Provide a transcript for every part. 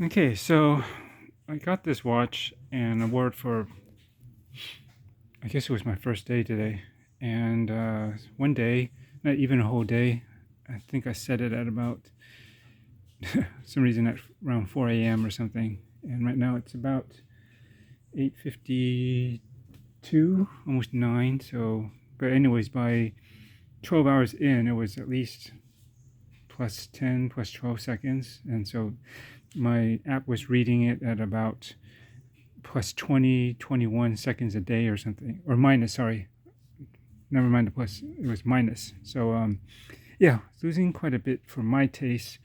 Okay, so I got this watch and a word for, I guess it was my first day today. And one day, not even a whole day, I think I set it at about some reason at around 4 a.m. or something. And right now it's about 8:52, almost 9. So, but anyways, by 12 hours in, it was at least plus 10, plus 12 seconds. And so my app was reading it at about plus 20, 21 seconds a day or something, or minus, sorry. Never mind the plus, it was minus. So, yeah, losing quite a bit for my taste.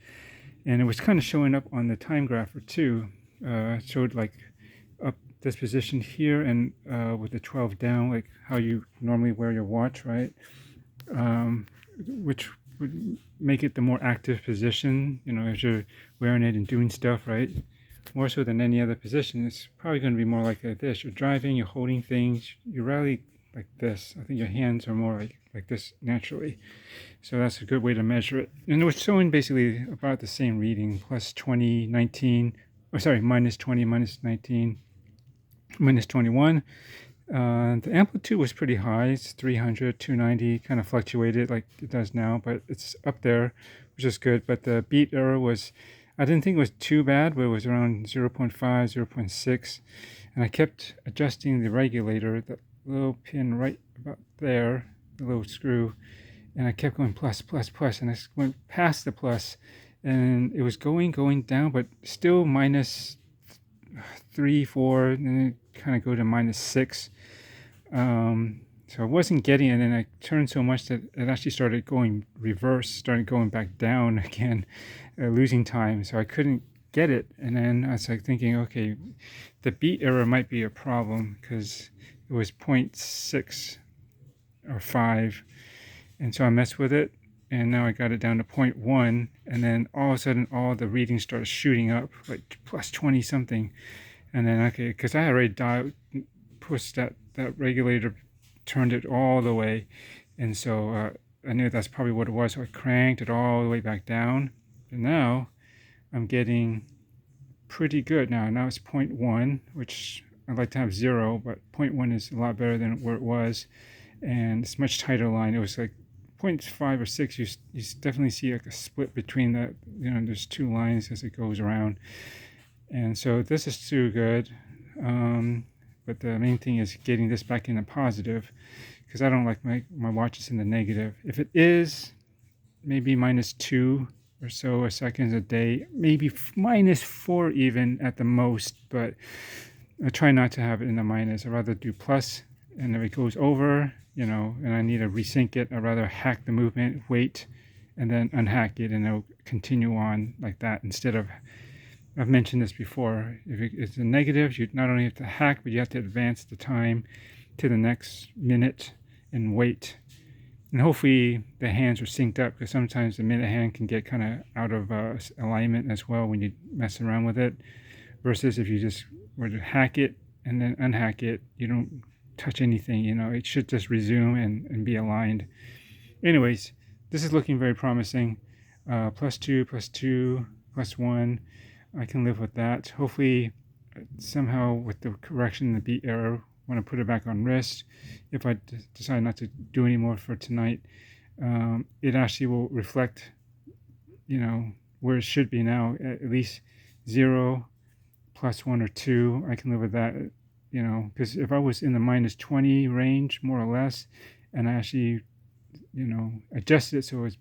And it was kind of showing up on the timegrapher too. It showed like up this position here and with the 12 down, like how you normally wear your watch, right? Which would make it the more active position, as you're wearing it and doing stuff, right? More so than any other position. It's probably going to be more like this. You're driving, you're holding things, you're rarely like this. I think your hands are more like this naturally. So that's a good way to measure it. And it was showing basically about the same reading, plus 20, 19, or sorry, minus 20, minus 19, minus 21. The amplitude was pretty high. It's 300, 290, kind of fluctuated like it does now, but it's up there, which is good. But the beat error was, I didn't think it was too bad, but it was around 0.5, 0.6. And I kept adjusting the regulator, the little pin right about there, the little screw, and I kept going plus, plus, plus, and I went past the plus, and it was going down, but still minus 3, 4, and then it kind of go to minus 6. So I wasn't getting it, and then I turned so much that it actually started going reverse, started going back down again, losing time. So I couldn't get it, and then I was like thinking, okay, the beat error might be a problem because it was 0.6 or 5, and so I messed with it, and now I got it down to 0.1, and then all of a sudden all the readings started shooting up like plus 20 something, and then okay, because I already pushed that regulator, turned it all the way, and so I knew that's probably what it was. So I cranked it all the way back down, and now I'm getting pretty good. Now it's 0.1, which I'd like to have 0, but 0.1 is a lot better than where it was, and it's much tighter line. It was like 0.5 or 6. You definitely see like a split between that. There's two lines as it goes around, and so this is too good. But the main thing is getting this back in the positive, because I don't like my watches in the negative. If it is maybe minus 2 or so a seconds a day, maybe minus 4 even at the most, but I try not to have it in the minus. I'd rather do plus, and if it goes over, and I need to resync it, I'd rather hack the movement, wait, and then unhack it, and it'll continue on like that instead of, I've mentioned this before, if it's a negative, you not only have to hack, but you have to advance the time to the next minute and wait. And hopefully the hands are synced up, because sometimes the minute hand can get kind of out of alignment as well when you mess around with it, versus if you just were to hack it and then unhack it, you don't touch anything, it should just resume and be aligned. Anyways, this is looking very promising. Plus 2, plus 2, plus 1. I can live with that. Hopefully, somehow with the correction, the beat error, when I put it back on wrist, if I decide not to do any more for tonight, it actually will reflect, where it should be now, at least 0, plus 1 or 2. I can live with that, because if I was in the minus 20 range, more or less, and I actually, adjusted it so it was,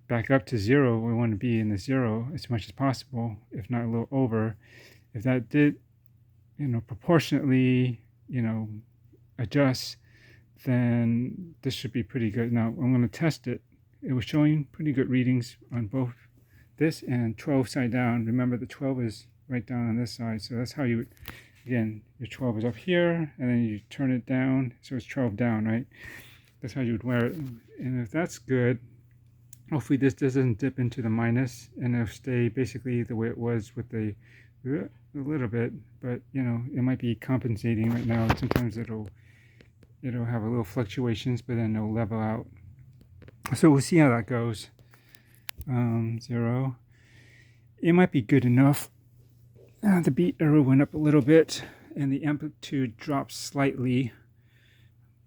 back up to 0. We want to be in the 0 as much as possible, if not a little over. If that did, proportionately, adjust, then this should be pretty good. Now I'm going to test it. It was showing pretty good readings on both this and 12 side down. Remember, the 12 is right down on this side, so that's how you would, again, your 12 is up here, and then you turn it down, so it's 12 down, right? That's how you would wear it. And if that's good, hopefully this doesn't dip into the minus, and it'll stay basically the way it was with the a little bit, but it might be compensating right now. Sometimes it'll have a little fluctuations, but then it'll level out. So we'll see how that goes. 0. it might be good enough. The beat error went up a little bit and the amplitude dropped slightly,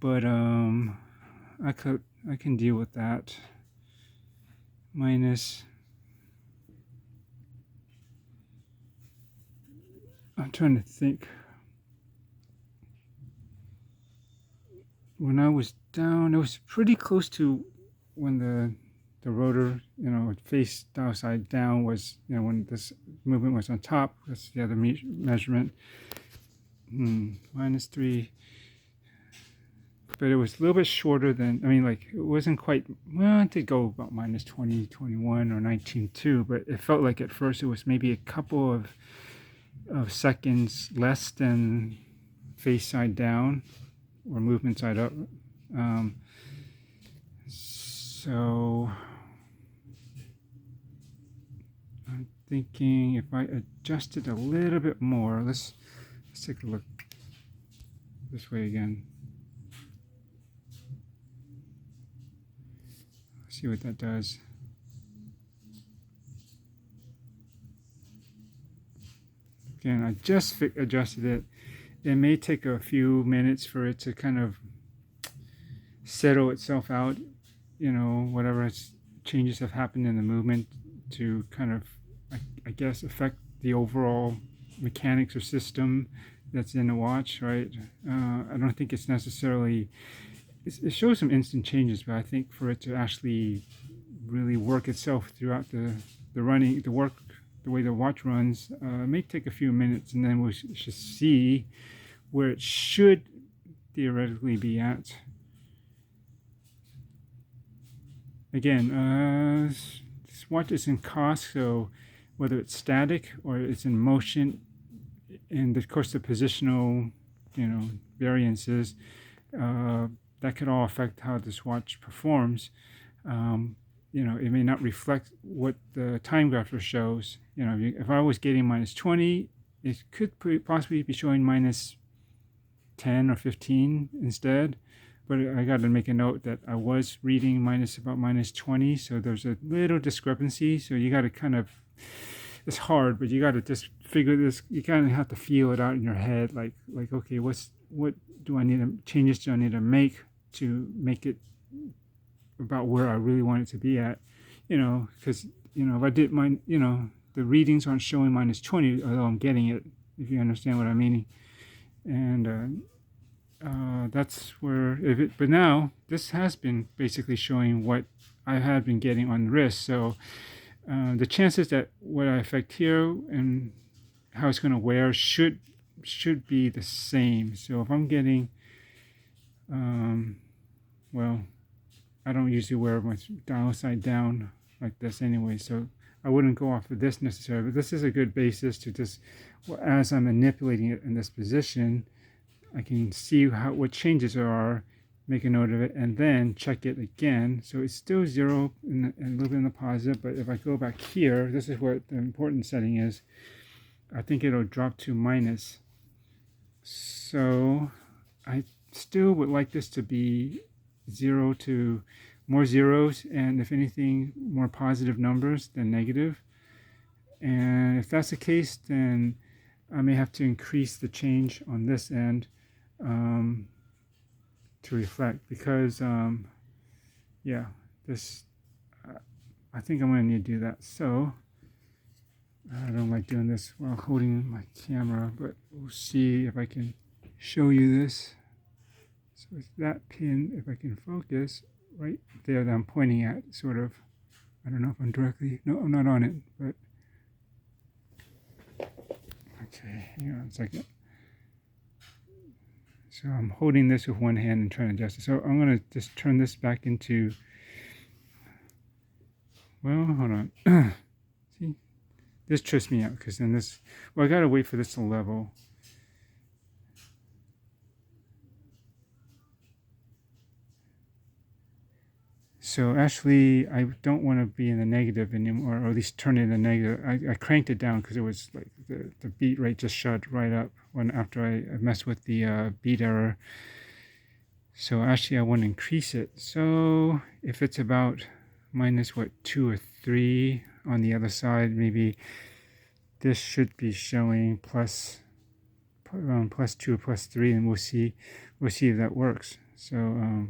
but I can deal with that. Minus, I'm trying to think. When I was down, it was pretty close to when the rotor, faced downside down was, when this movement was on top. That's the other measurement. -3. But it was a little bit shorter than, it wasn't quite, well, it did go about -20, 21, or 19.2, but it felt like at first it was maybe a couple of seconds less than face side down or movement side up. So I'm thinking if I adjust it a little bit more, let's take a look this way again. See what that does. Again, I just adjusted it. It may take a few minutes for it to kind of settle itself out, whatever changes have happened in the movement to kind of, I guess, affect the overall mechanics or system that's in the watch, right? I don't think it's necessarily, it shows some instant changes, but I think for it to actually really work itself throughout the way the watch runs, may take a few minutes, and then we should see where it should theoretically be at. Again, this watch is in cost, so whether it's static or it's in motion, and of course the positional, variances, that could all affect how this watch performs. It may not reflect what the timegrapher shows. If I was getting -20, it could possibly be showing -10 or 15 instead. But I got to make a note that I was reading about -20, so there's a little discrepancy. So you got to kind of, it's hard, but you got to just figure this. You kind of have to feel it out in your head, like okay, what changes do I need to make to make it about where I really want it to be at, because if I did mine, the readings aren't showing -20, although I'm getting it, if you understand what I mean. And that's where, but now this has been basically showing what I had been getting on the wrist. So the chances that what I affect here and how it's going to wear should be the same. So if I'm getting, well, I don't usually wear my dial side down like this anyway, so I wouldn't go off of this necessarily, but this is a good basis to just, as I'm manipulating it in this position, I can see what changes there are, make a note of it, and then check it again. So it's still 0 and a little bit in the positive, but if I go back here, this is where the important setting is. I think it'll drop to minus. So I still would like this to be 0 to more zeros, and if anything, more positive numbers than negative. And if that's the case, then I may have to increase the change on this end to reflect, because this I think I'm going to need to do that. So I don't like doing this while holding my camera, but we'll see if I can show you this. So it's that pin, if I can focus right there that I'm pointing at, sort of. I don't know if I'm directly, no, I'm not on it, but okay, hang on a second. So I'm holding this with one hand and trying to adjust it. So I'm going to just turn this back into, well, hold on. See, this trips me out, because then this, well, I got to wait for this to level. So actually, I don't want to be in the negative anymore, or at least turn it in the negative. I cranked it down because it was like the beat rate just shot right up after I messed with the beat error. So actually, I want to increase it. So if it's about minus 2 or 3 on the other side, maybe this should be showing around +2 or +3, and we'll see if that works. So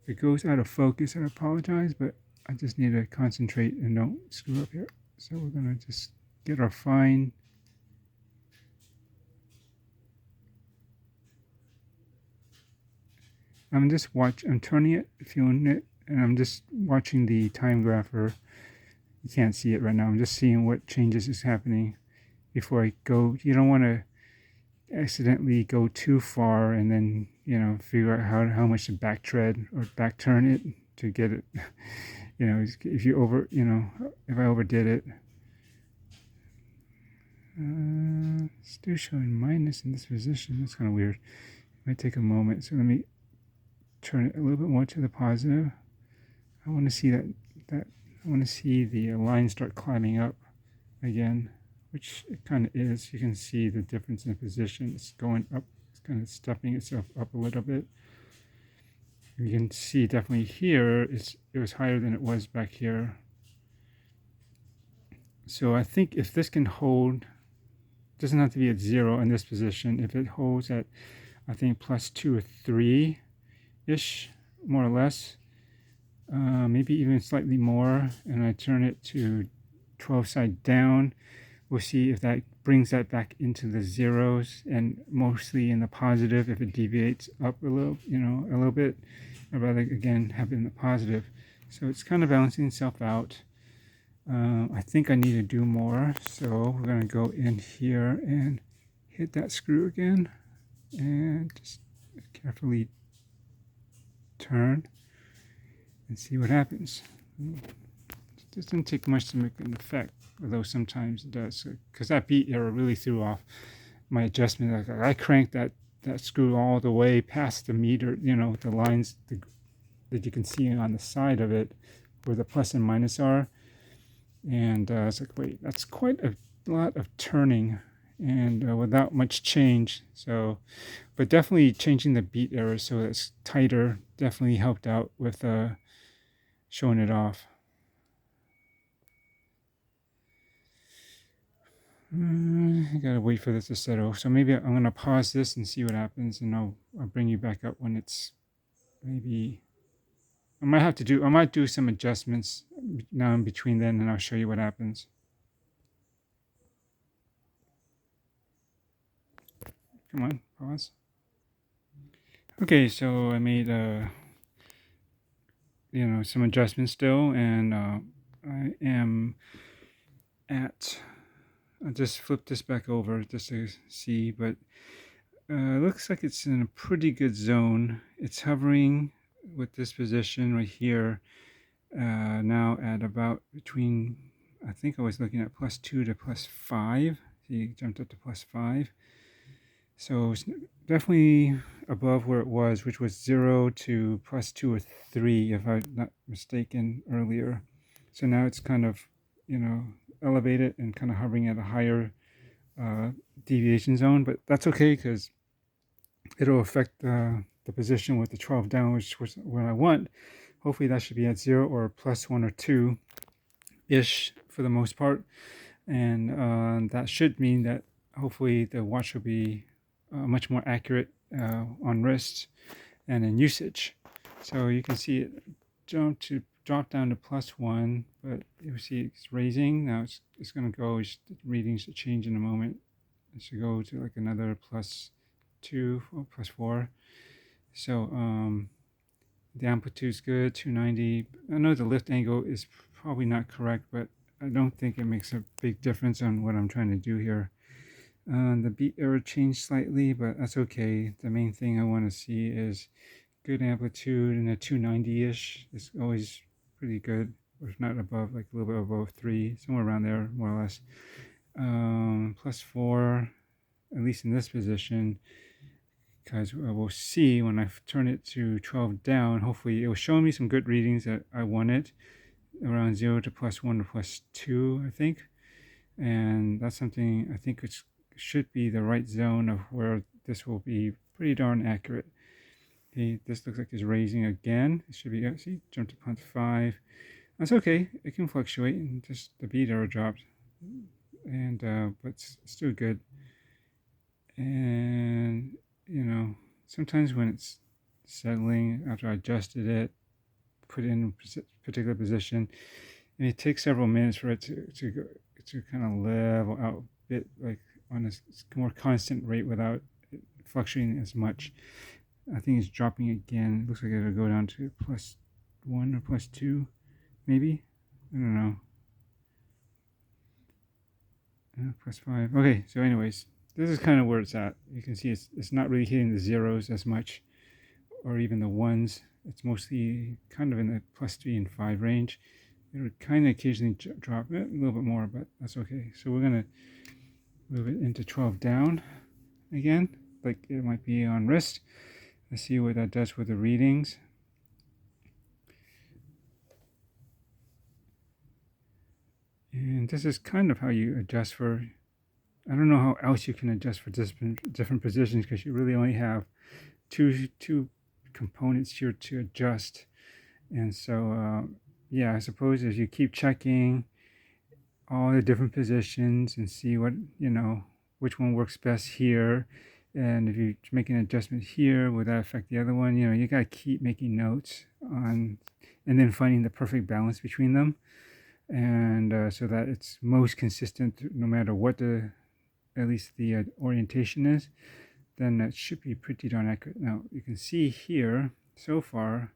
if it goes out of focus, I apologize, but I just need to concentrate and don't screw up here. So we're gonna just get our fine. I'm turning it, feeling it, and I'm just watching the timegrapher. You can't see it right now. I'm just seeing what changes is happening before I go. You don't want to accidentally go too far and then, figure out how much to back tread or back turn it to get it. If you if I overdid it. Still showing minus in this position. That's kind of weird. It might take a moment. So let me turn it a little bit more to the positive. I want to see that I want to see the line start climbing up again, which it kind of is. You can see the difference in position. It's going up. It's kind of stepping itself up a little bit. You can see definitely here it was higher than it was back here. So I think if this can hold, it doesn't have to be at 0 in this position. If it holds at, I think, +2 or 3-ish, more or less, maybe even slightly more, and I turn it to 12 side down, we'll see if that brings that back into the zeros and mostly in the positive. If it deviates up a little bit, I'd rather again have it in the positive. So it's kind of balancing itself out. I think I need to do more, so we're going to go in here and hit that screw again and just carefully turn and see what happens. It doesn't take much to make an effect, although sometimes it does, because that beat error really threw off my adjustment. I cranked that screw all the way past the meter, the lines that you can see on the side of it where the plus and minus are. And it's like, wait, that's quite a lot of turning and without much change. So, but definitely changing the beat error so it's tighter definitely helped out with showing it off. I gotta wait for this to settle. So maybe I'm gonna pause this and see what happens, and I'll bring you back up when it's maybe. I might do some adjustments now in between then, and I'll show you what happens. Come on, pause. Okay, so I made some adjustments still, and I am at. I'll just flip this back over just to see, but it looks like it's in a pretty good zone. It's hovering with this position right here now at about between, I think I was looking at +2 to +5. See, it jumped up to +5. So it's definitely above where it was, which was 0 to +2 or 3, if I'm not mistaken earlier. So now it's kind of, elevated and kind of hovering at a higher deviation zone, but that's okay because it'll affect the position with the 12 down, which was what I want. Hopefully that should be at 0 or +1 or 2-ish for the most part, and that should mean that hopefully the watch will be much more accurate on wrist and in usage. So you can see it drop down to +1, but you see it's raising. Now it's going to go, the readings should change in a moment. It should go to like another +2 or +4. So the amplitude's good, 290. I know the lift angle is probably not correct, but I don't think it makes a big difference on what I'm trying to do here. The beat error changed slightly, but that's okay. The main thing I want to see is good amplitude, and a 290-ish is always pretty good, or if not above, like a little bit above 3, somewhere around there, more or less. +4, at least in this position, because we'll see when I turn it to 12 down, hopefully it will show me some good readings that I wanted, around 0 to +1 or +2, I think. And that's something I think it should be the right zone of where this will be pretty darn accurate. Okay, this looks like it's raising again. It should be, see, jumped to +5. That's okay. It can fluctuate, and just the beat error dropped. and but still good. And sometimes when it's settling after I adjusted it, put it in a particular position, and it takes several minutes for it to kind of level out a bit, like on a more constant rate without it fluctuating as much. I think it's dropping again. It looks like it'll go down to +1 or +2, maybe. I don't know. +5. Okay, so anyways, this is kind of where it's at. You can see it's not really hitting the zeros as much, or even the ones. It's mostly kind of in the +3 and 5 range. It would kind of occasionally drop a little bit more, but that's okay. So we're gonna move it into 12 down again, like it might be on wrist. Let's see what that does with the readings. And this is kind of how you adjust for, I don't know how else you can adjust for different positions, because you really only have two components here to adjust. And so yeah, I suppose as you keep checking all the different positions and see what, which one works best here, and if you make an adjustment here, would that affect the other one? You got to keep making notes on, and then finding the perfect balance between them, and so that it's most consistent no matter what at least the orientation is. Then that should be pretty darn accurate. Now you can see here so far,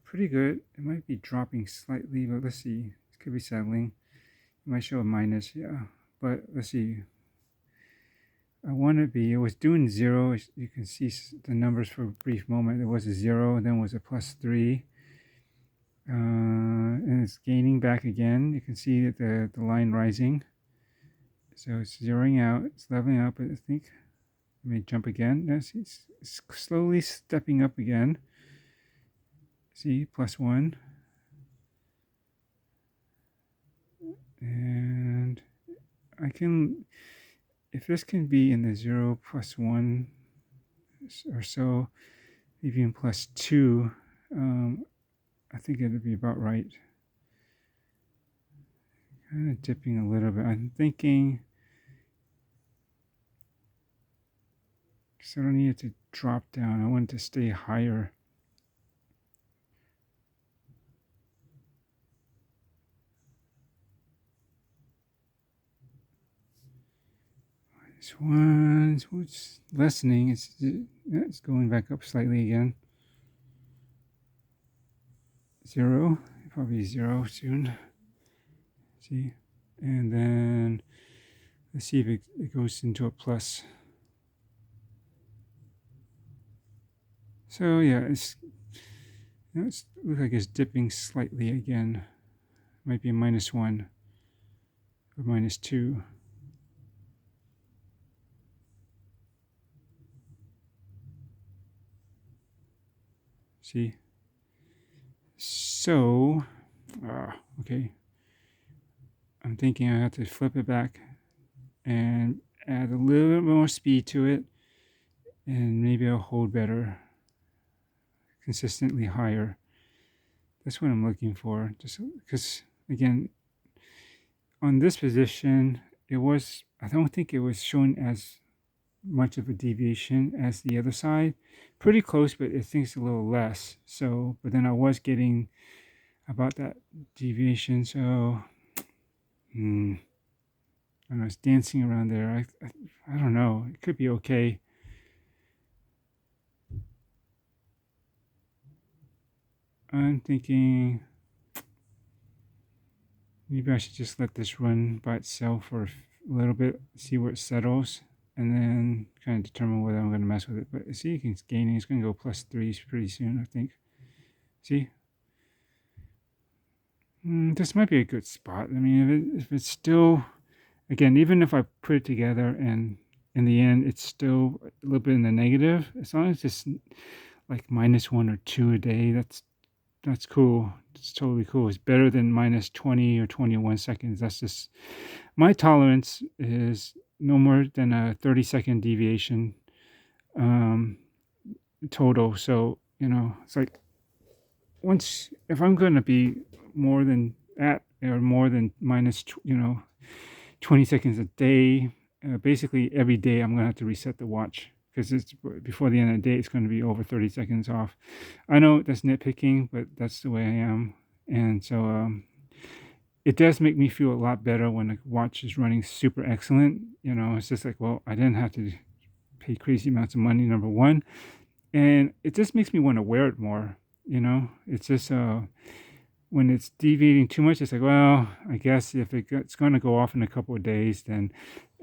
pretty good. It might be dropping slightly, but let's see. It could be settling. It might show a minus, yeah. But let's see. It was doing 0. You can see the numbers for a brief moment. It was a 0, then was a +3. And it's gaining back again. You can see that the line rising. So it's zeroing out, it's leveling out, but I think it may jump again. Now see, it's slowly stepping up again. See, +1. And I can, if this can be in the 0 +1 or so, even +2, I think it would be about right. Kind of dipping a little bit. I'm thinking, so I don't need it to drop down. I want it to stay higher. This one's lessening. It's going back up slightly again. 0, probably 0 soon. See, and then let's see if it goes into a plus. So yeah, it looks like it's dipping slightly again. Might be a -1 or -2. See? So, okay. I'm thinking I have to flip it back and add a little bit more speed to it, and maybe it'll hold better, consistently higher. That's what I'm looking for. Just because, again, on this position, I don't think it was shown as much of a deviation as the other side. Pretty close, but it thinks a little less. So, but then I was getting about that deviation. So, I don't know, it's dancing around there. I don't know. It could be okay. I'm thinking maybe I should just let this run by itself for a little bit, see where it settles, and then kind of determine whether I'm going to mess with it. But see, it's gaining. It's going to go +3 pretty soon, I think. See? This might be a good spot. I mean, if it's still, again, even if I put it together and in the end it's still a little bit in the negative, as long as it's like -1 or 2 a day, that's cool. It's totally cool. It's better than -20 or 21 seconds. That's just, my tolerance is no more than a 30-second deviation total. So, it's like, if I'm going to be more than at or more than minus 20 seconds a day, basically every day I'm gonna have to reset the watch, because it's before the end of the day it's going to be over 30 seconds off. I know that's nitpicking, but that's the way I am. And so it does make me feel a lot better when the watch is running super excellent. It's just like, well, I didn't have to pay crazy amounts of money, number one, and it just makes me want to wear it more. It's just when it's deviating too much, it's like, well, I guess if it's going to go off in a couple of days, then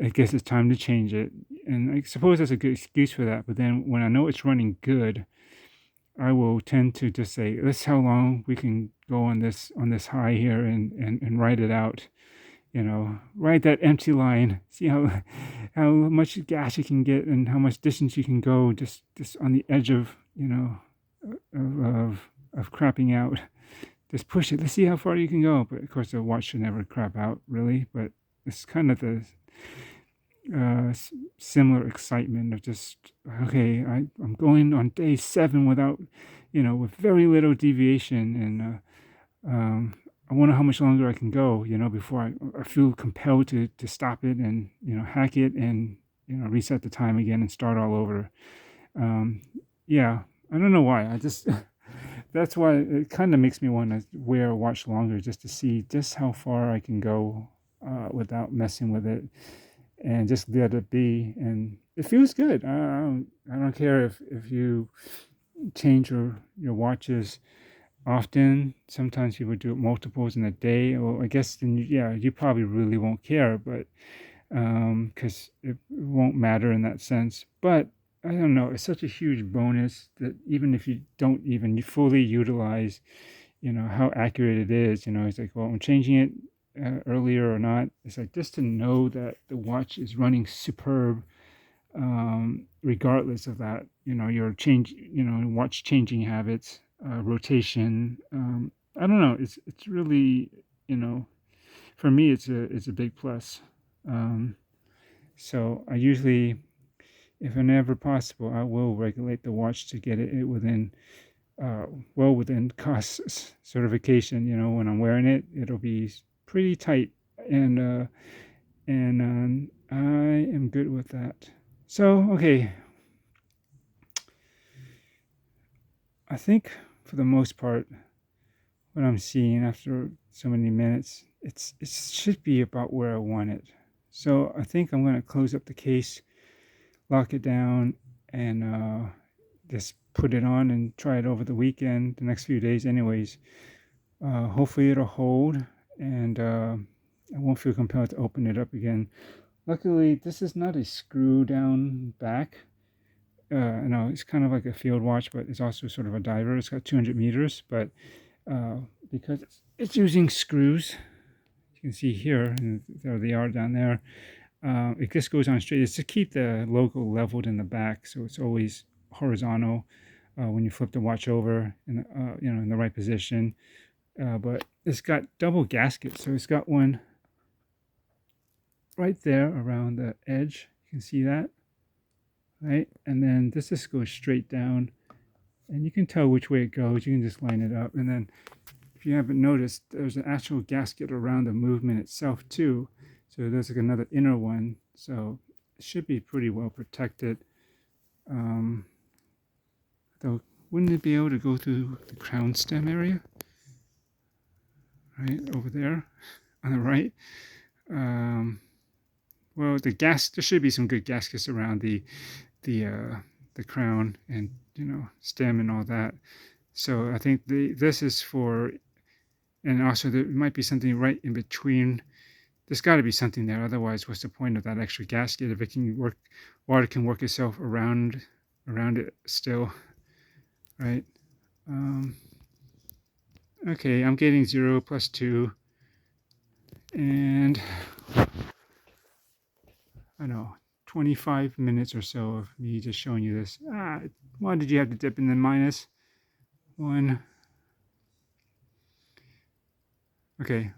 I guess it's time to change it. And I suppose that's a good excuse for that. But then when I know it's running good, I will tend to just say, let's see how long we can go on this high here, and ride it out. Ride that empty line. See how much gas you can get and how much distance you can go, just on the edge of of crapping out. Just push it. Let's see how far you can go. But of course, the watch should never crap out, really. But it's kind of the similar excitement of just, okay, I'm going on day 7 without, with very little deviation, and I wonder how much longer I can go, before I feel compelled to stop it and, hack it and, reset the time again and start all over. Yeah, I don't know why. I just, that's why it kind of makes me want to wear a watch longer, just to see just how far I can go without messing with it, and just let it be. And it feels good. I don't care if you change your watches often. Sometimes people do multiples in a day. Well, I guess then, yeah, you probably really won't care, but because it won't matter in that sense. But I don't know, it's such a huge bonus that even if you don't even fully utilize, how accurate it is, it's like, well, I'm changing it earlier or not. It's like, just to know that the watch is running superb, regardless of that, your watch changing habits, rotation. I don't know. It's really, for me, it's a big plus. So I usually, if whenever possible, I will regulate the watch to get it within, well within cost certification. When I'm wearing it, it'll be pretty tight, and I am good with that. So okay, I think for the most part, what I'm seeing after so many minutes, it should be about where I want it. So I think I'm going to close up the case, lock it down, and just put it on and try it over the weekend, the next few days anyways. Hopefully it'll hold, and I won't feel compelled to open it up again. Luckily, this is not a screw down back. No, it's kind of like a field watch, but it's also sort of a diver. It's got 200 meters, but because it's using screws, you can see here, and there they are down there. It just goes on straight. It's to keep the logo leveled in the back, so it's always horizontal when you flip the watch over, in the right position. But it's got double gaskets, so it's got one right there around the edge. You can see that, right? And then this just goes straight down, and you can tell which way it goes. You can just line it up, and then if you haven't noticed, there's an actual gasket around the movement itself too. So there's like another inner one. So it should be pretty well protected. Though, wouldn't it be able to go through the crown stem area? Right over there on the right. Well, there should be some good gaskets around the crown and stem and all that. So I think this is for, and also there might be something right in between. There's got to be something there. Otherwise, what's the point of that extra gasket if it can work? Water can work itself around it still, right? Okay, I'm getting 0 plus 2, and I don't know, 25 minutes or so of me just showing you this. Why did you have to dip in the -1? Okay,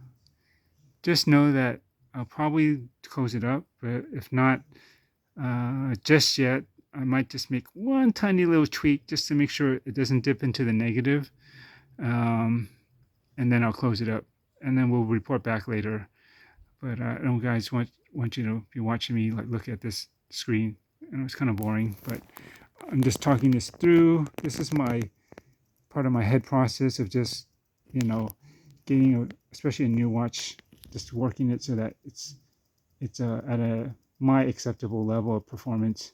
just know that I'll probably close it up, but if not just yet, I might just make one tiny little tweak just to make sure it doesn't dip into the negative, and then I'll close it up. and then we'll report back later. But I don't guys want you to be watching me like look at this screen. And it's kind of boring, but I'm just talking this through. This is my part of my head process of just, getting especially a new watch, just working it so that it's at my acceptable level of performance.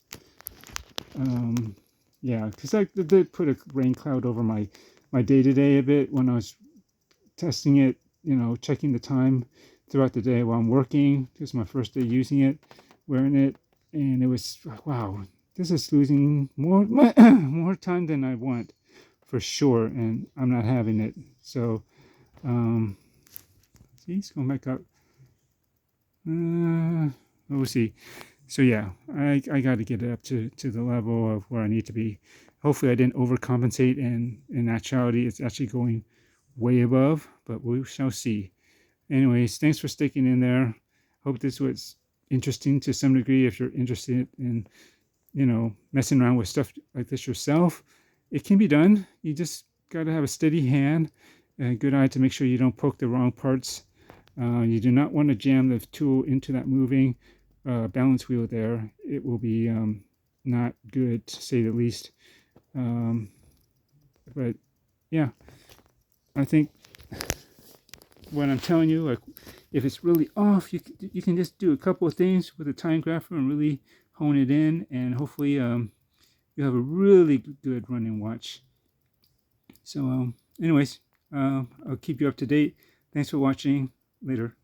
Yeah, because I did put a rain cloud over my day-to-day a bit when I was testing it, checking the time throughout the day while I'm working. This is my first day using it, wearing it, and it was, wow, this is losing more more time than I want, for sure, and I'm not having it. So, see, it's going back up. We'll see. So yeah, I got to get it up to the level of where I need to be. Hopefully I didn't overcompensate, and in actuality it's actually going way above, but we shall see. Anyways, thanks for sticking in there. Hope this was interesting to some degree. If you're interested in, messing around with stuff like this yourself, it can be done. You just got to have a steady hand and a good eye to make sure you don't poke the wrong parts. You do not want to jam the tool into that moving balance wheel there. It will be not good, to say the least. But yeah, I think what I'm telling you, like, if it's really off, you can just do a couple of things with a timegrapher and really hone it in, and hopefully you have a really good running watch. So anyways, I'll keep you up to date. Thanks for watching. Later.